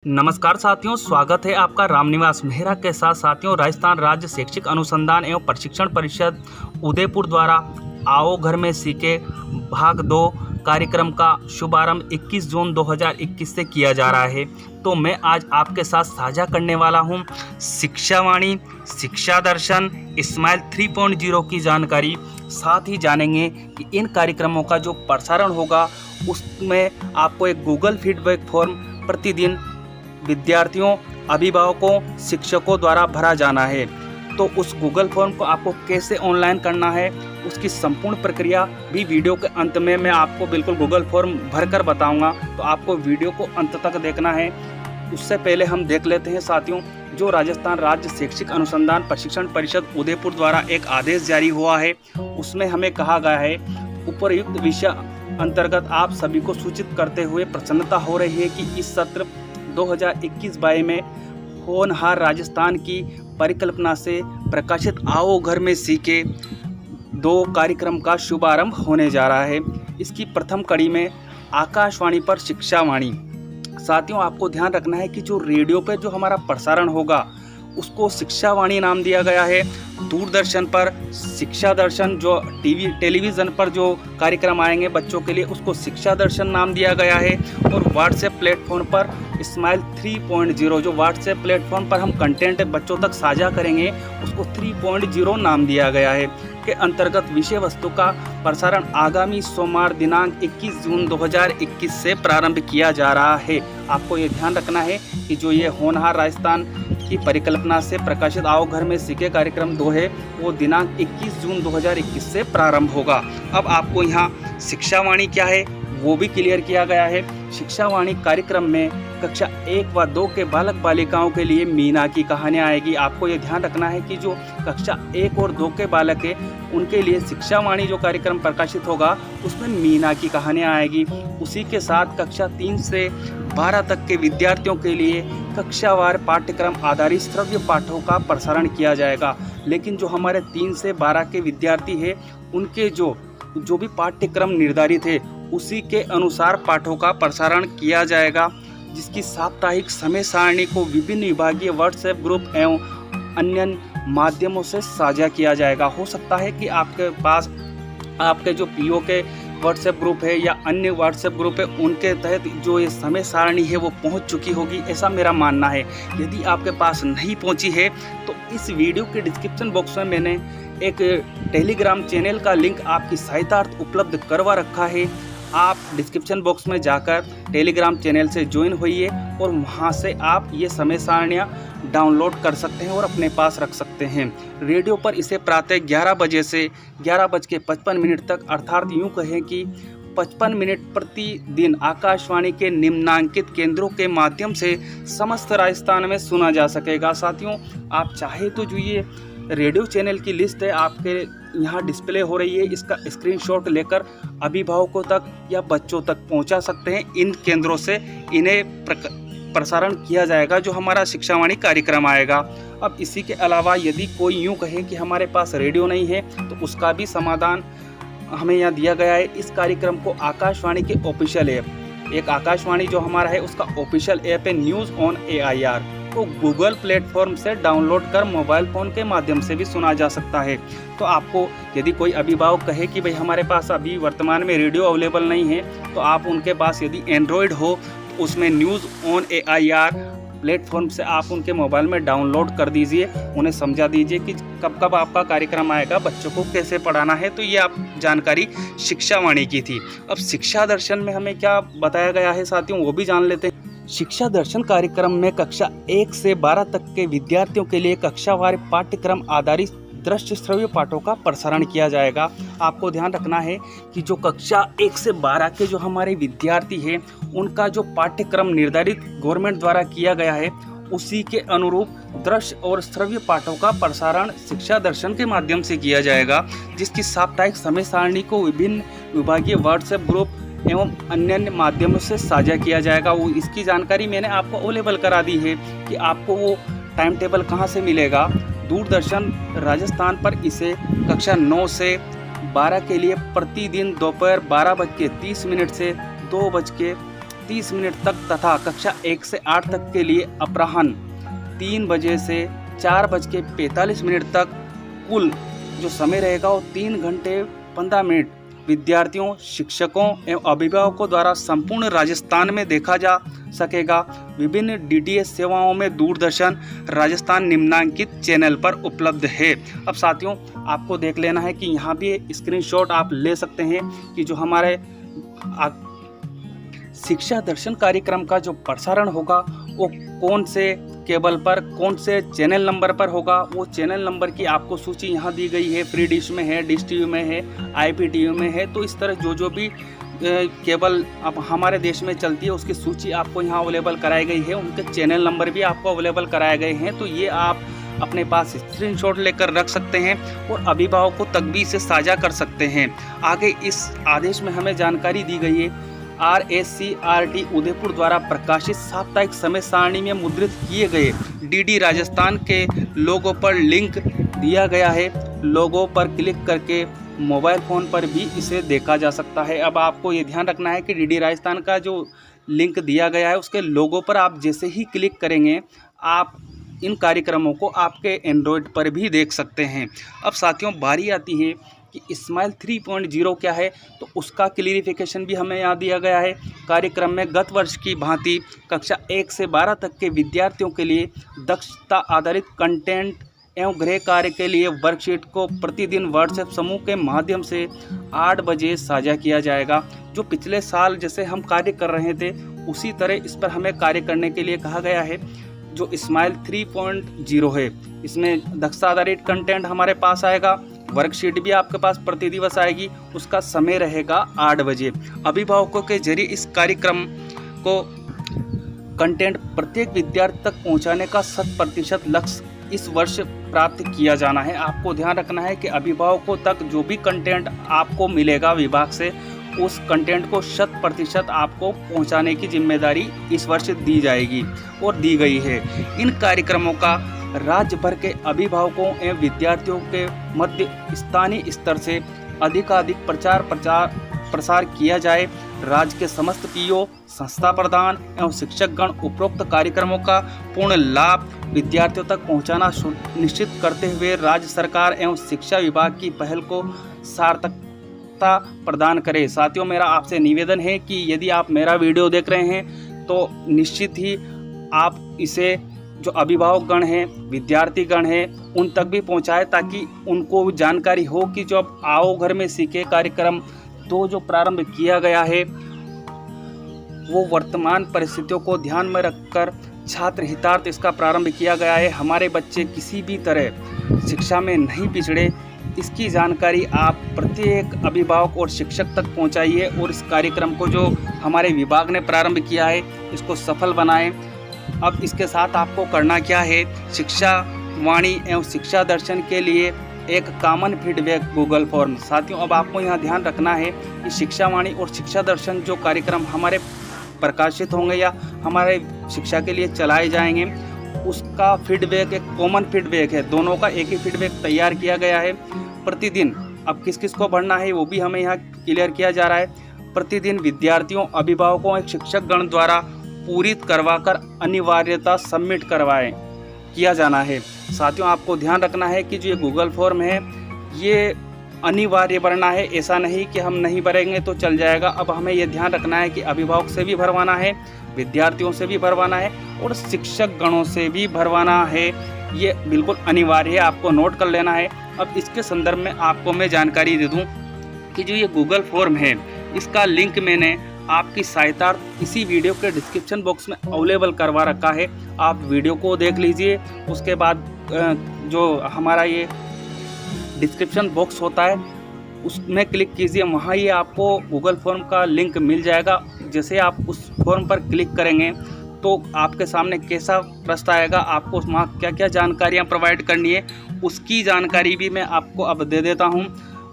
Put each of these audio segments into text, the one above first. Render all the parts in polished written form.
नमस्कार साथियों, स्वागत है आपका रामनिवास मेहरा के साथ। साथियों, राजस्थान राज्य शैक्षिक अनुसंधान एवं प्रशिक्षण परिषद उदयपुर द्वारा आओ घर में सीखे भाग 2 कार्यक्रम का शुभारंभ 21 जून 2021 से किया जा रहा है। तो मैं आज आपके साथ साझा करने वाला हूं शिक्षावाणी, शिक्षा दर्शन, स्माइल 3.0 की जानकारी। साथ ही जानेंगे कि इन कार्यक्रमों का जो प्रसारण होगा उसमें आपको एक गूगल फीडबैक फॉर्म प्रतिदिन विद्यार्थियों, अभिभावकों, शिक्षकों द्वारा भरा जाना है। तो उस गूगल फॉर्म को आपको कैसे ऑनलाइन करना है, उसकी संपूर्ण प्रक्रिया भी वीडियो के अंत में मैं आपको बिल्कुल गूगल फॉर्म भरकर बताऊंगा। तो आपको वीडियो को अंत तक देखना है। उससे पहले हम देख लेते हैं साथियों, जो राजस्थान राज्य शैक्षिक अनुसंधान प्रशिक्षण परिषद उदयपुर द्वारा एक आदेश जारी हुआ है, उसमें हमें कहा गया है उपयुक्त विषय अंतर्गत आप सभी को सूचित करते हुए प्रसन्नता हो रही है कि इस सत्र 2021-22 में होनहार राजस्थान की परिकल्पना से प्रकाशित आओ घर में सीखे 2 कार्यक्रम का शुभारंभ होने जा रहा है। इसकी प्रथम कड़ी में आकाशवाणी पर शिक्षावाणी। साथियों, आपको ध्यान रखना है कि जो रेडियो पर जो हमारा प्रसारण होगा उसको शिक्षावाणी नाम दिया गया है। दूरदर्शन पर शिक्षा दर्शन, जो टेलीविज़न पर जो कार्यक्रम आएंगे बच्चों के लिए, उसको शिक्षा दर्शन नाम दिया गया है। और व्हाट्सएप प्लेटफॉर्म पर स्माइल 3.0, जो व्हाट्सएप प्लेटफॉर्म पर हम कंटेंट बच्चों तक साझा करेंगे, उसको 3.0 नाम दिया गया है। के अंतर्गत विषय वस्तु का प्रसारण आगामी सोमवार दिनांक 21 जून 2021 से प्रारंभ किया जा रहा है। आपको ये ध्यान रखना है कि जो ये होनहार राजस्थान की परिकल्पना से प्रकाशित आओ घर में सीखे कार्यक्रम 2 है, वो दिनांक 21 जून 2021 से प्रारंभ होगा। अब आपको यहाँ शिक्षावाणी क्या है वो भी क्लियर किया गया है। शिक्षावाणी कार्यक्रम में कक्षा 1 व 2 के बालक बालिकाओं के लिए मीना की कहानियाँ आएगी। आपको ये ध्यान रखना है कि जो कक्षा 1 और 2 के बालक है उनके लिए शिक्षावाणी जो कार्यक्रम प्रकाशित होगा उसमें मीना की कहानियाँ आएगी। उसी के साथ कक्षा 3 से 12 तक के विद्यार्थियों के लिए कक्षावार पाठ्यक्रम आधारित श्रव्य पाठों का प्रसारण किया जाएगा। लेकिन जो हमारे 3 से 12 के विद्यार्थी हैं उनके जो भी पाठ्यक्रम निर्धारित है उसी के अनुसार पाठों का प्रसारण किया जाएगा, जिसकी साप्ताहिक समय सारणी को विभिन्न विभागीय व्हाट्सएप ग्रुप एवं अन्य माध्यमों से साझा किया जाएगा। हो सकता है कि आपके पास आपके जो पीओ के व्हाट्सएप ग्रुप है या अन्य व्हाट्सएप ग्रुप है उनके तहत जो ये समय सारणी है वो पहुंच चुकी होगी, ऐसा मेरा मानना है। यदि आपके पास नहीं पहुंची है तो इस वीडियो के डिस्क्रिप्शन बॉक्स में मैंने एक टेलीग्राम चैनल का लिंक आपकी सहायतार्थ उपलब्ध करवा रखा है। आप डिस्क्रिप्शन बॉक्स में जाकर टेलीग्राम चैनल से ज्वाइन होइए और वहां से आप ये समय सारणियाँ डाउनलोड कर सकते हैं और अपने पास रख सकते हैं। रेडियो पर इसे प्रातः 11 बजे से 11:55 तक, अर्थात यूँ कहें कि 55 मिनट प्रतिदिन आकाशवाणी के निम्नांकित केंद्रों के माध्यम से समस्त राजस्थान में सुना जा सकेगा। साथियों, आप चाहे तो जो ये रेडियो चैनल की लिस्ट है आपके यहाँ डिस्प्ले हो रही है, इसका स्क्रीनशॉट लेकर अभिभावकों तक या बच्चों तक पहुँचा सकते हैं। इन केंद्रों से इन्हें प्रसारण किया जाएगा जो हमारा शिक्षावाणी कार्यक्रम आएगा। अब इसी के अलावा यदि कोई यूँ कहे कि हमारे पास रेडियो नहीं है तो उसका भी समाधान हमें यहाँ दिया गया है। इस कार्यक्रम को आकाशवाणी के ऑफिशियल ऐप, एक आकाशवाणी जो हमारा है उसका ऑफिशियल ऐप है न्यूज़ ऑन AIR, तो गूगल प्लेटफॉर्म से डाउनलोड कर मोबाइल फ़ोन के माध्यम से भी सुना जा सकता है। तो आपको यदि कोई अभिभावक कहे कि भाई हमारे पास अभी वर्तमान में रेडियो अवेलेबल नहीं है, तो आप उनके पास यदि एंड्रॉयड हो तो उसमें न्यूज़ ऑन AIR प्लेटफॉर्म से आप उनके मोबाइल में डाउनलोड कर दीजिए, उन्हें समझा दीजिए कि कब कब आपका कार्यक्रम आएगा, बच्चों को कैसे पढ़ाना है। तो ये आप जानकारी शिक्षावाणी की थी। अब शिक्षा दर्शन में हमें क्या बताया गया है साथियों, वो भी जान लेते हैं। शिक्षा दर्शन कार्यक्रम में कक्षा 1 से 12 तक के विद्यार्थियों के लिए कक्षावार पाठ्यक्रम आधारित दृश्य श्रव्य पाठों का प्रसारण किया जाएगा। आपको ध्यान रखना है कि जो कक्षा 1 से 12 के जो हमारे विद्यार्थी हैं उनका जो पाठ्यक्रम निर्धारित गवर्नमेंट द्वारा किया गया है उसी के अनुरूप दृश्य और श्रव्य पाठों का प्रसारण शिक्षा दर्शन के माध्यम से किया जाएगा, जिसकी साप्ताहिक समय सारणी को विभिन्न विभागीय व्हाट्सएप ग्रुप एवं अन्य माध्यमों से साझा किया जाएगा। वो इसकी जानकारी मैंने आपको अवेलेबल करा दी है कि आपको वो टाइम टेबल कहाँ से मिलेगा। दूरदर्शन राजस्थान पर इसे कक्षा 9 से 12 के लिए प्रतिदिन दोपहर 12:30 से 2:30 30 मिनट तक तथा कक्षा 1 से 8 तक के लिए अपराह्न 3 बजे से 4:45 तक कुल जो समय रहेगा वो 3 घंटे 15 मिनट विद्यार्थियों, शिक्षकों एवं अभिभावकों द्वारा संपूर्ण राजस्थान में देखा जा सकेगा। विभिन्न डीटीएच सेवाओं में दूरदर्शन राजस्थान निम्नांकित चैनल पर उपलब्ध है। अब साथियों, आपको देख लेना है कि यहाँ भी स्क्रीनशॉट आप ले सकते हैं कि जो हमारे शिक्षा दर्शन कार्यक्रम का जो प्रसारण होगा वो कौन से केबल पर, कौन से चैनल नंबर पर होगा। वो चैनल नंबर की आपको सूची यहाँ दी गई है। फ्री डिश में है, डिश टीवी में है, IPTV में है। तो इस तरह जो भी केबल अब हमारे देश में चलती है उसकी सूची आपको यहाँ अवेलेबल कराई गई है। उनके चैनल नंबर भी आपको अवेलेबल कराए गए हैं। तो ये आप अपने पास स्क्रीनशॉट लेकर रख सकते हैं और अभिभावकों तक भी इसे साझा कर सकते हैं। आगे इस आदेश में हमें जानकारी दी गई है, RSCRT उदयपुर द्वारा प्रकाशित साप्ताहिक समय सारणी में मुद्रित किए गए DD राजस्थान के लोगो पर लिंक दिया गया है। लोगो पर क्लिक करके मोबाइल फ़ोन पर भी इसे देखा जा सकता है। अब आपको ये ध्यान रखना है कि DD राजस्थान का जो लिंक दिया गया है उसके लोगो पर आप जैसे ही क्लिक करेंगे आप इन कार्यक्रमों को आपके एंड्रॉयड पर भी देख सकते हैं। अब साथियों, बारी आती है कि स्माइल 3.0 क्या है, तो उसका क्लियरिफिकेशन भी हमें यहाँ दिया गया है। कार्यक्रम में गत वर्ष की भांति कक्षा 1 से 12 तक के विद्यार्थियों के लिए दक्षता आधारित कंटेंट एवं गृह कार्य के लिए वर्कशीट को प्रतिदिन व्हाट्सएप समूह के माध्यम से 8 बजे साझा किया जाएगा। जो पिछले साल जैसे हम कार्य कर रहे थे उसी तरह इस पर हमें कार्य करने के लिए कहा गया है। जो स्माइल 3.0 है इसमें दक्षता आधारित कंटेंट हमारे पास आएगा, वर्कशीट भी आपके पास प्रति दिवस आएगी, उसका समय रहेगा 8 बजे। अभिभावकों के जरिए इस कार्यक्रम को कंटेंट प्रत्येक विद्यार्थी तक पहुंचाने का 100% लक्ष्य इस वर्ष प्राप्त किया जाना है। आपको ध्यान रखना है कि अभिभावकों तक जो भी कंटेंट आपको मिलेगा विभाग से उस कंटेंट को 100% आपको पहुंचाने की जिम्मेदारी इस वर्ष दी जाएगी और दी गई है। इन कार्यक्रमों का राज्य भर के अभिभावकों एवं विद्यार्थियों के मध्य स्थानीय स्तर से अधिकाधिक प्रसार किया जाए। राज्य के समस्त PO, संस्था प्रधान एवं शिक्षकगण उपरोक्त कार्यक्रमों का पूर्ण लाभ विद्यार्थियों तक पहुंचाना सुनिश्चित करते हुए राज्य सरकार एवं शिक्षा विभाग की पहल को सार्थकता प्रदान करे। साथियों, मेरा आपसे निवेदन है कि यदि आप मेरा वीडियो देख रहे हैं तो निश्चित ही आप इसे जो अभिभावकगण हैं, विद्यार्थीगण हैं, उन तक भी पहुंचाए ताकि उनको जानकारी हो कि जो अब आओ घर में सीखे कार्यक्रम जो प्रारंभ किया गया है वो वर्तमान परिस्थितियों को ध्यान में रखकर छात्र हितार्थ इसका प्रारंभ किया गया है। हमारे बच्चे किसी भी तरह शिक्षा में नहीं पिछड़े, इसकी जानकारी आप प्रत्येक अभिभावक और शिक्षक तक पहुंचाइए और इस कार्यक्रम को जो हमारे विभाग ने प्रारंभ किया है इसको सफल बनाएं। अब इसके साथ आपको करना क्या है, शिक्षा वाणी एवं शिक्षा दर्शन के लिए एक कॉमन फीडबैक गूगल फॉर्म। साथियों, अब आपको यहाँ ध्यान रखना है कि शिक्षा वाणी और शिक्षा दर्शन जो कार्यक्रम हमारे प्रकाशित होंगे या हमारे शिक्षा के लिए चलाए जाएंगे उसका फीडबैक एक कॉमन फीडबैक है। दोनों का एक ही फीडबैक तैयार किया गया है। प्रतिदिन अब किस किस को भरना है वो भी हमें यहाँ क्लियर किया जा रहा है। प्रतिदिन विद्यार्थियों, अभिभावकों एक शिक्षकगण द्वारा पूरित करवाकर अनिवार्यता सबमिट किया जाना है। साथियों, आपको ध्यान रखना है कि जो ये गूगल फॉर्म है ये अनिवार्य भरना है, ऐसा नहीं कि हम नहीं भरेंगे तो चल जाएगा। अब हमें ये ध्यान रखना है कि अभिभावक से भी भरवाना है, विद्यार्थियों से भी भरवाना है और शिक्षक गणों से भी भरवाना है। ये बिल्कुल अनिवार्य है, आपको नोट कर लेना है। अब इसके संदर्भ में आपको मैं जानकारी दे दूं कि जो ये गूगल फॉर्म है इसका लिंक मैंने आपकी सहायतार्थ इसी वीडियो के डिस्क्रिप्शन बॉक्स में अवेलेबल करवा रखा है। आप वीडियो को देख लीजिए, उसके बाद जो हमारा ये डिस्क्रिप्शन बॉक्स होता है उसमें क्लिक कीजिए, वहाँ ये आपको गूगल फॉर्म का लिंक मिल जाएगा। जैसे आप उस फॉर्म पर क्लिक करेंगे तो आपके सामने कैसा प्रश्न आएगा, आपको वहाँ क्या क्या जानकारियाँ प्रोवाइड करनी है उसकी जानकारी भी मैं आपको अब दे देता हूँ।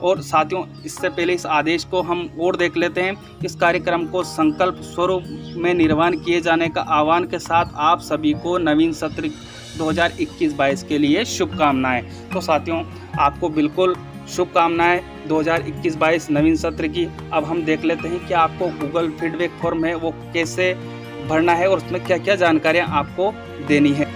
और साथियों, इससे पहले इस आदेश को हम और देख लेते हैं। इस कार्यक्रम को संकल्प स्वरूप में निर्वहन किए जाने का आह्वान के साथ आप सभी को नवीन सत्र 2021-22 के लिए शुभकामनाएं। तो साथियों, आपको बिल्कुल शुभकामनाएं 2021-22 नवीन सत्र की। अब हम देख लेते हैं कि आपको गूगल फीडबैक फॉर्म है वो कैसे भरना है और उसमें क्या क्या जानकारियां आपको देनी है।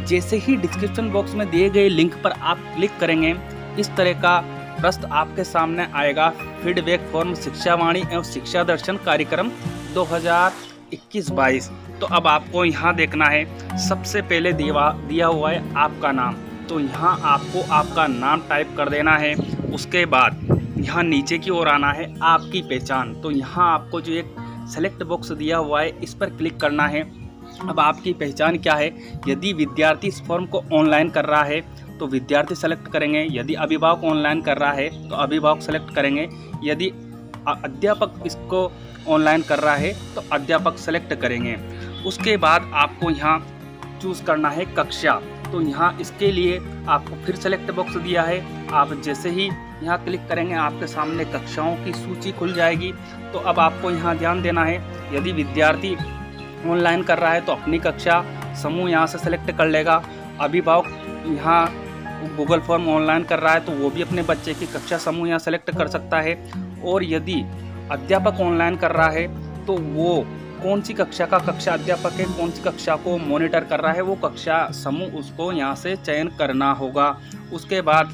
जैसे ही डिस्क्रिप्शन बॉक्स में दिए गए लिंक पर आप क्लिक करेंगे, इस तरह का प्रश्न आपके सामने आएगा। फीडबैक फॉर्म शिक्षावाणी एवं शिक्षा दर्शन कार्यक्रम 2021-22। तो अब आपको यहाँ देखना है, सबसे पहले दिया हुआ है आपका नाम। तो यहाँ आपको आपका नाम टाइप कर देना है। उसके बाद यहाँ नीचे की ओर आना है आपकी पहचान। तो यहाँ आपको जो एक सेलेक्ट बॉक्स दिया हुआ है इस पर क्लिक करना है। अब आपकी पहचान क्या है? यदि विद्यार्थी इस फॉर्म को ऑनलाइन कर रहा है तो विद्यार्थी सेलेक्ट करेंगे। यदि अभिभावक ऑनलाइन कर रहा है तो अभिभावक सेलेक्ट करेंगे। यदि अध्यापक इसको ऑनलाइन कर रहा है तो अध्यापक सेलेक्ट करेंगे। उसके बाद आपको यहाँ चूज़ करना है कक्षा। तो यहाँ इसके लिए आपको फिर सेलेक्ट बॉक्स दिया है। आप जैसे ही यहाँ क्लिक करेंगे आपके सामने कक्षाओं की सूची खुल जाएगी। तो अब आपको यहाँ ध्यान देना है, यदि विद्यार्थी ऑनलाइन कर रहा है तो अपनी कक्षा समूह यहाँ से सेलेक्ट कर लेगा। अभिभावक यहाँ गूगल फॉर्म ऑनलाइन कर रहा है तो वो भी अपने बच्चे की कक्षा समूह यहाँ सेलेक्ट कर सकता है। और यदि अध्यापक ऑनलाइन कर रहा है तो वो कौन सी कक्षा का कक्षा अध्यापक है, कौन सी कक्षा को मॉनिटर कर रहा है, वो कक्षा समूह उसको यहाँ से चयन करना होगा। उसके बाद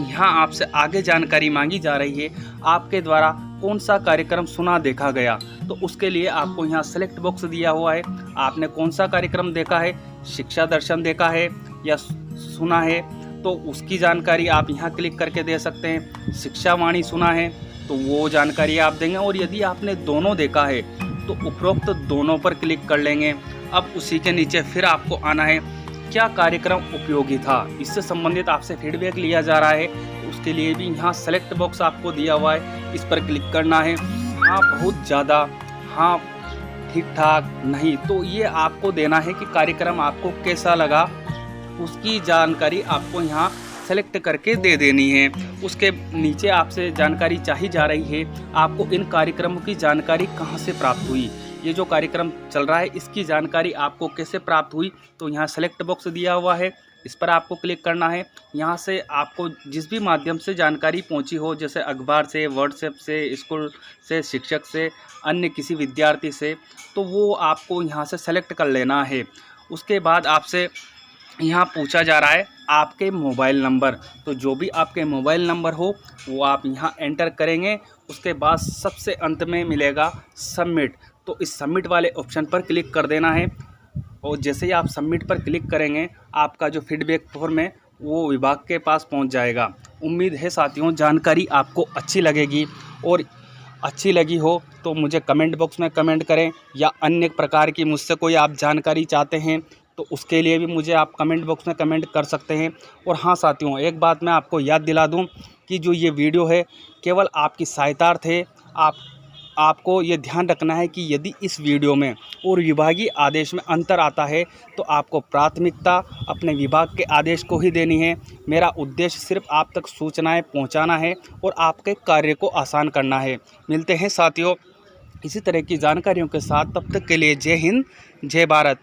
यहाँ आपसे आगे जानकारी मांगी जा रही है, आपके द्वारा कौन सा कार्यक्रम सुना देखा गया। तो उसके लिए आपको यहाँ सेलेक्ट बॉक्स दिया हुआ है। आपने कौन सा कार्यक्रम देखा है, शिक्षा दर्शन देखा है या सुना है, तो उसकी जानकारी आप यहाँ क्लिक करके दे सकते हैं। शिक्षावाणी सुना है तो वो जानकारी आप देंगे। और यदि आपने दोनों देखा है तो उपरोक्त दोनों पर क्लिक कर लेंगे। अब उसी के नीचे फिर आपको आना है क्या कार्यक्रम उपयोगी था, इससे संबंधित आपसे फीडबैक लिया जा रहा है। तो उसके लिए भी यहाँ सेलेक्ट बॉक्स आपको दिया हुआ है, इस पर क्लिक करना है। हाँ बहुत ज़्यादा, हाँ ठीक ठाक, नहीं। तो ये आपको देना है कि कार्यक्रम आपको कैसा लगा, उसकी जानकारी आपको यहाँ सेलेक्ट करके दे देनी है। उसके नीचे आपसे जानकारी चाही जा रही है, आपको इन कार्यक्रमों की जानकारी कहाँ से प्राप्त हुई, ये जो कार्यक्रम चल रहा है इसकी जानकारी आपको कैसे प्राप्त हुई। तो यहाँ सेलेक्ट बॉक्स दिया हुआ है, इस पर आपको क्लिक करना है। यहाँ से आपको जिस भी माध्यम से जानकारी पहुँची हो, जैसे अखबार से, व्हाट्सएप से, स्कूल से, शिक्षक से, अन्य किसी विद्यार्थी से, तो वो आपको यहाँ से सेलेक्ट कर लेना है। उसके बाद आपसे यहाँ पूछा जा रहा है आपके मोबाइल नंबर। तो जो भी आपके मोबाइल नंबर हो वो आप यहाँ एंटर करेंगे। उसके बाद सबसे अंत में मिलेगा सबमिट। तो इस सबमिट वाले ऑप्शन पर क्लिक कर देना है। और जैसे ही आप सबमिट पर क्लिक करेंगे आपका जो फीडबैक फॉर्म है वो विभाग के पास पहुंच जाएगा। उम्मीद है साथियों जानकारी आपको अच्छी लगेगी, और अच्छी लगी हो तो मुझे कमेंट बॉक्स में कमेंट करें, या अन्य प्रकार की मुझसे कोई आप जानकारी चाहते हैं तो उसके लिए भी मुझे आप कमेंट बॉक्स में कमेंट कर सकते हैं। और हाँ साथियों, एक बात मैं आपको याद दिला दूं कि जो ये वीडियो है केवल आपकी सहायतार्थ है। आपको ये ध्यान रखना है कि यदि इस वीडियो में और विभागीय आदेश में अंतर आता है तो आपको प्राथमिकता अपने विभाग के आदेश को ही देनी है। मेरा उद्देश्य सिर्फ आप तक सूचनाएं पहुंचाना है और आपके कार्य को आसान करना है। मिलते हैं साथियों इसी तरह की जानकारियों के साथ, तब तक के लिए जय हिंद, जय भारत।